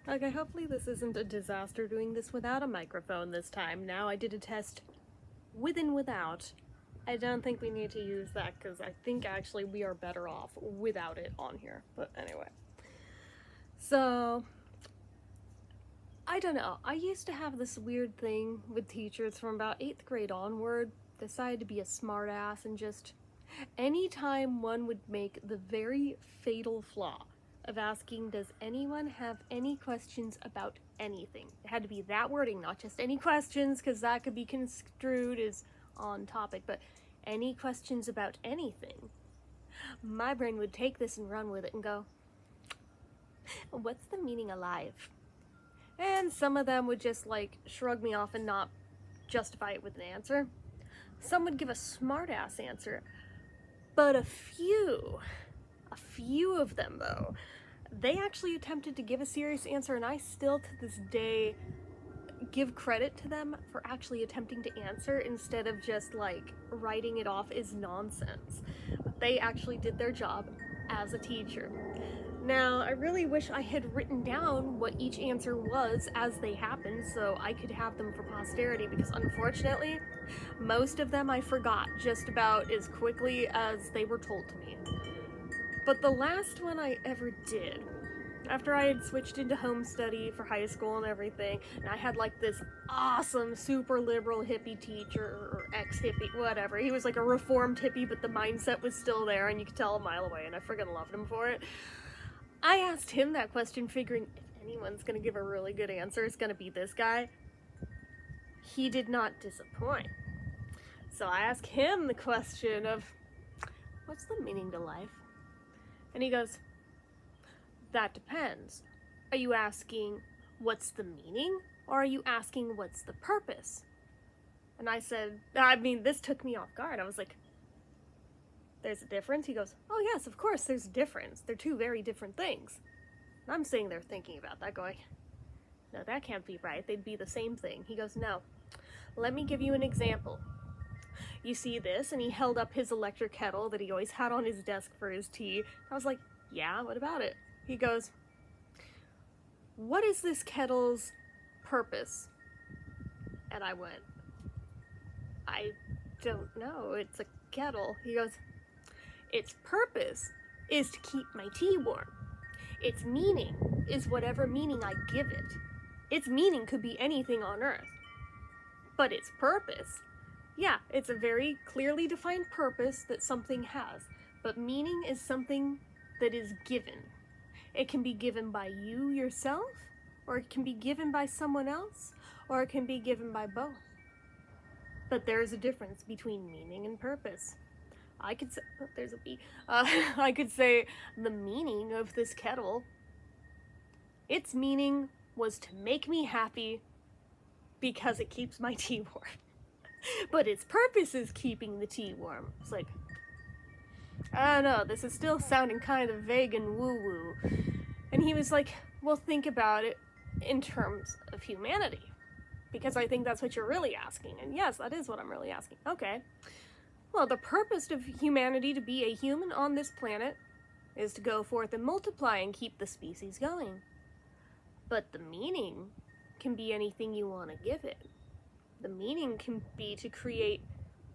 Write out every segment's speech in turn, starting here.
Okay, hopefully this isn't a disaster doing this without a microphone this time. Now I did a test with and without. I don't think we need to use that because I think actually we are better off without it on here. But anyway. So, I don't know. I used to have this weird thing with teachers from about 8th grade onward. Decided to be a smartass and just anytime one would make the very fatal flaw of asking, does anyone have any questions about anything? It had to be that wording, not just any questions, because that could be construed as on topic, but any questions about anything. My brain would take this and run with it and go, what's the meaning of life? And some of them would just like shrug me off and not justify it with an answer. Some would give a smart-ass answer, but a few of them though, they actually attempted to give a serious answer, and I still to this day give credit to them for actually attempting to answer instead of just like writing it off as nonsense. They actually did their job as a teacher. Now, I really wish I had written down what each answer was as they happened so I could have them for posterity, because unfortunately, most of them I forgot just about as quickly as they were told to me. But the last one I ever did, after I had switched into home study for high school and everything, and I had like this awesome super liberal hippie teacher, or ex-hippie, whatever. He was like a reformed hippie, but the mindset was still there and you could tell a mile away, and I friggin' loved him for it. I asked him that question figuring if anyone's gonna give a really good answer, it's gonna be this guy. He did not disappoint. So I asked him the question of, what's the meaning to life? And he goes, that depends. Are you asking what's the meaning, or are you asking what's the purpose? And I said, this took me off guard. I was like, there's a difference? He goes, oh yes, of course there's a difference. They're two very different things. And I'm sitting there thinking about that going, no, that can't be right. They'd be the same thing. He goes, no, let me give you an example. You see this? And he held up his electric kettle that he always had on his desk for his tea. I was like, yeah, what about it? He goes, what is this kettle's purpose? And I went, I don't know. It's a kettle. He goes, its purpose is to keep my tea warm. Its meaning is whatever meaning I give it. Its meaning could be anything on earth. But its purpose, yeah, it's a very clearly defined purpose that something has. But meaning is something that is given. It can be given by you yourself, or it can be given by someone else, or it can be given by both. But there is a difference between meaning and purpose. I could say, oh, there's a bee. I could say the meaning of this kettle, its meaning was to make me happy because it keeps my tea warm. But its purpose is keeping the tea warm. It's like, I don't know, this is still sounding kind of vague and woo-woo. And he was like, well, think about it in terms of humanity, because I think that's what you're really asking. And yes, that is what I'm really asking. Okay. Well, the purpose of humanity to be a human on this planet is to go forth and multiply and keep the species going. But the meaning can be anything you want to give it. The meaning can be to create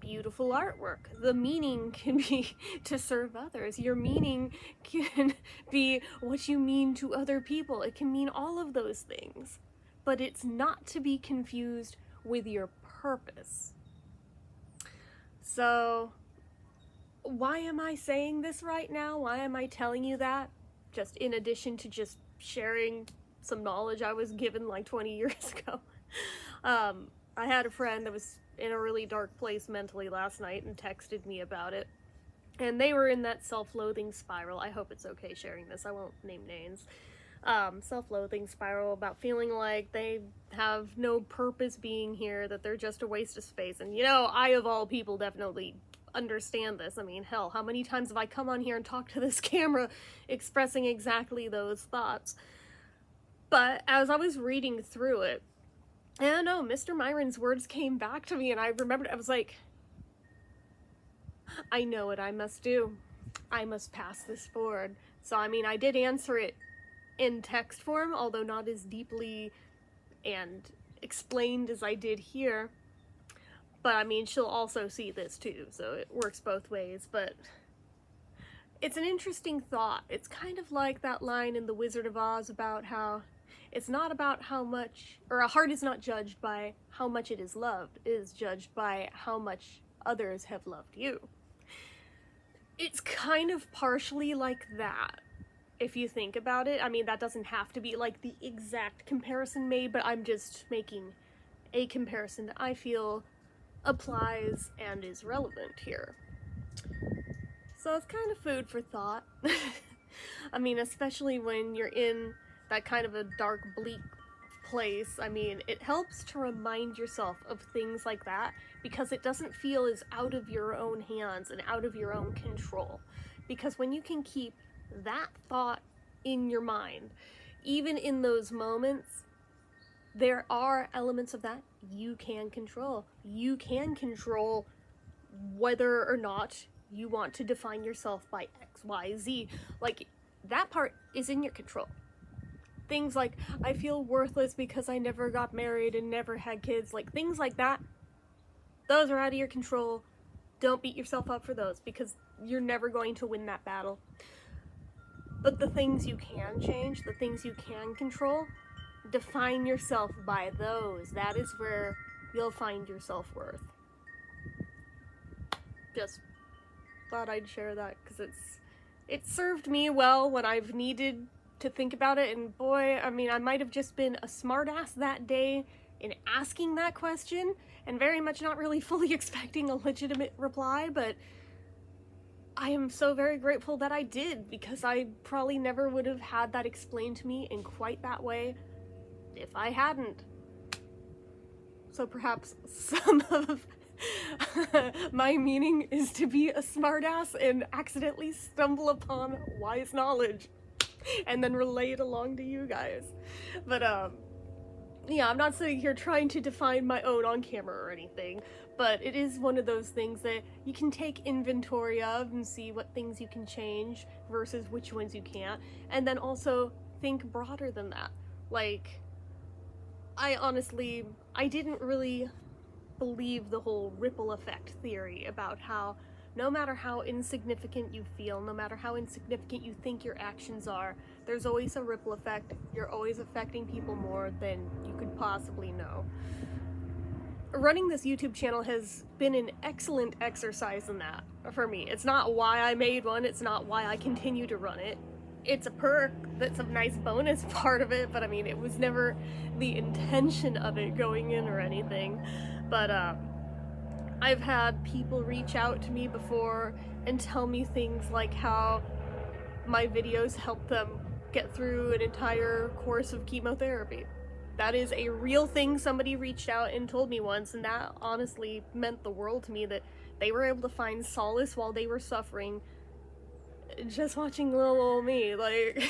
beautiful artwork. The meaning can be to serve others. Your meaning can be what you mean to other people. It can mean all of those things. But it's not to be confused with your purpose. So, why am I saying this right now? Why am I telling you that? Just in addition to just sharing some knowledge I was given like 20 years ago. I had a friend that was in a really dark place mentally last night and texted me about it. And they were in that self-loathing spiral. I hope it's okay sharing this. I won't name names. Self-loathing spiral about feeling like they have no purpose being here, that they're just a waste of space. And you know, I of all people definitely understand this. I mean, hell, how many times have I come on here and talked to this camera expressing exactly those thoughts? But as I was reading through it, I don't know, Mr. Myron's words came back to me, and I remembered, I was like, I know what I must do. I must pass this forward. So, I mean, I did answer it in text form, although not as deeply and explained as I did here. But I mean, she'll also see this too, so it works both ways. But it's an interesting thought. It's kind of like that line in The Wizard of Oz about how it's not about how much, or a heart is not judged by how much it is loved, it is judged by how much others have loved you. It's kind of partially like that, if you think about it. I mean, that doesn't have to be like the exact comparison made, but I'm just making a comparison that I feel applies and is relevant here. So it's kind of food for thought. I mean, especially when you're in that kind of a dark, bleak place. I mean, it helps to remind yourself of things like that because it doesn't feel as out of your own hands and out of your own control. Because when you can keep that thought in your mind, even in those moments, there are elements of that you can control. You can control whether or not you want to define yourself by X, Y, Z. Like, that part is in your control. Things like, I feel worthless because I never got married and never had kids, like things like that, those are out of your control. Don't beat yourself up for those because you're never going to win that battle. But the things you can change, the things you can control, define yourself by those. That is where you'll find your self-worth. Just thought I'd share that because it served me well when I've needed to think about it, and boy, I mean, I might have just been a smartass that day in asking that question and very much not really fully expecting a legitimate reply, but I am so very grateful that I did, because I probably never would have had that explained to me in quite that way if I hadn't. So perhaps some of my meaning is to be a smartass and accidentally stumble upon wise knowledge and then relay it along to you guys. But yeah, I'm not sitting here trying to define my own on camera or anything, but it is one of those things that you can take inventory of and see what things you can change versus which ones you can't, and then also think broader than that. Like, I didn't really believe the whole ripple effect theory about how no matter how insignificant you feel, no matter how insignificant you think your actions are, there's always a ripple effect. You're always affecting people more than you could possibly know. Running this YouTube channel has been an excellent exercise in that for me. It's not why I made one, it's not why I continue to run it. It's a perk, that's a nice bonus part of it, but I mean, it was never the intention of it going in or anything. But I've had people reach out to me before and tell me things like how my videos help them get through an entire course of chemotherapy. That is a real thing. Somebody reached out and told me once, and that honestly meant the world to me, that they were able to find solace while they were suffering just watching little old me. Like,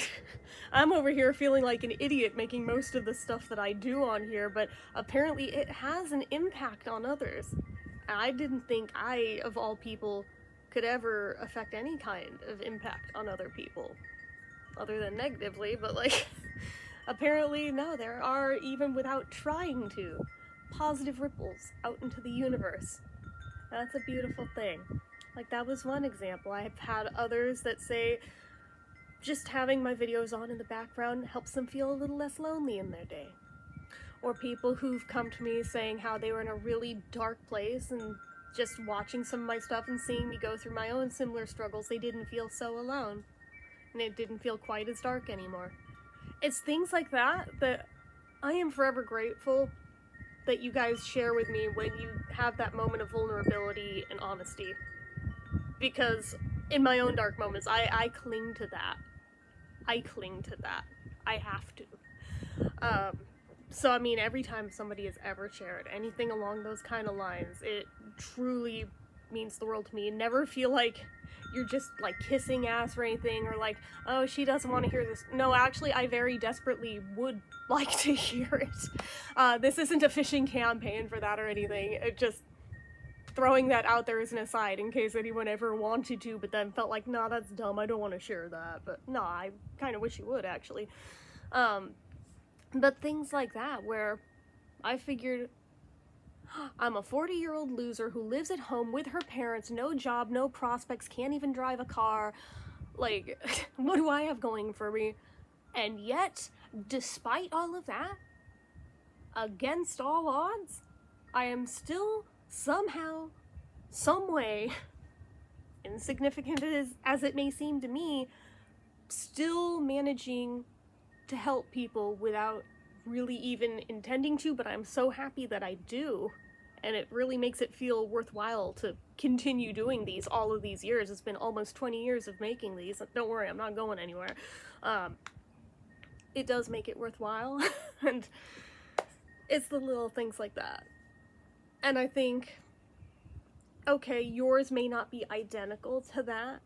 I'm over here feeling like an idiot making most of the stuff that I do on here, but apparently it has an impact on others. I didn't think I, of all people, could ever affect any kind of impact on other people, other than negatively, but like, apparently no, there are, even without trying to, positive ripples out into the universe. That's a beautiful thing. Like, that was one example. I've had others that say just having my videos on in the background helps them feel a little less lonely in their day. Or people who've come to me saying how they were in a really dark place and just watching some of my stuff and seeing me go through my own similar struggles, they didn't feel so alone. And it didn't feel quite as dark anymore. It's things like that that I am forever grateful that you guys share with me when you have that moment of vulnerability and honesty. Because in my own dark moments, I cling to that. I cling to that. I have to. So, I mean, every time somebody has ever shared anything along those kind of lines, it truly means the world to me. Never feel like you're just, like, kissing ass or anything, or like, oh, she doesn't want to hear this. No, actually, I very desperately would like to hear it. This isn't a fishing campaign for that or anything. It just, throwing that out there as an aside in case anyone ever wanted to, but then felt like, nah, that's dumb, I don't want to share that. But nah, I kind of wish you would, actually. But things like that, where I figured, I'm a 40-year-old loser who lives at home with her parents, no job, no prospects, can't even drive a car. Like, what do I have going for me? And yet, despite all of that, against all odds, I am still somehow, some way, insignificant as it may seem to me, still managing to help people without really even intending to, but I'm so happy that I do. And it really makes it feel worthwhile to continue doing these all of these years. It's been almost 20 years of making these. Don't worry, I'm not going anywhere. It does make it worthwhile. And it's the little things like that. And I think, okay, yours may not be identical to that,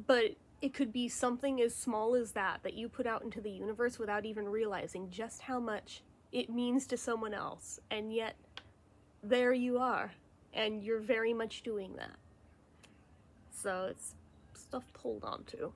but it could be something as small as that you put out into the universe without even realizing just how much it means to someone else. And yet, there you are, and you're very much doing that. So it's stuff to hold on to.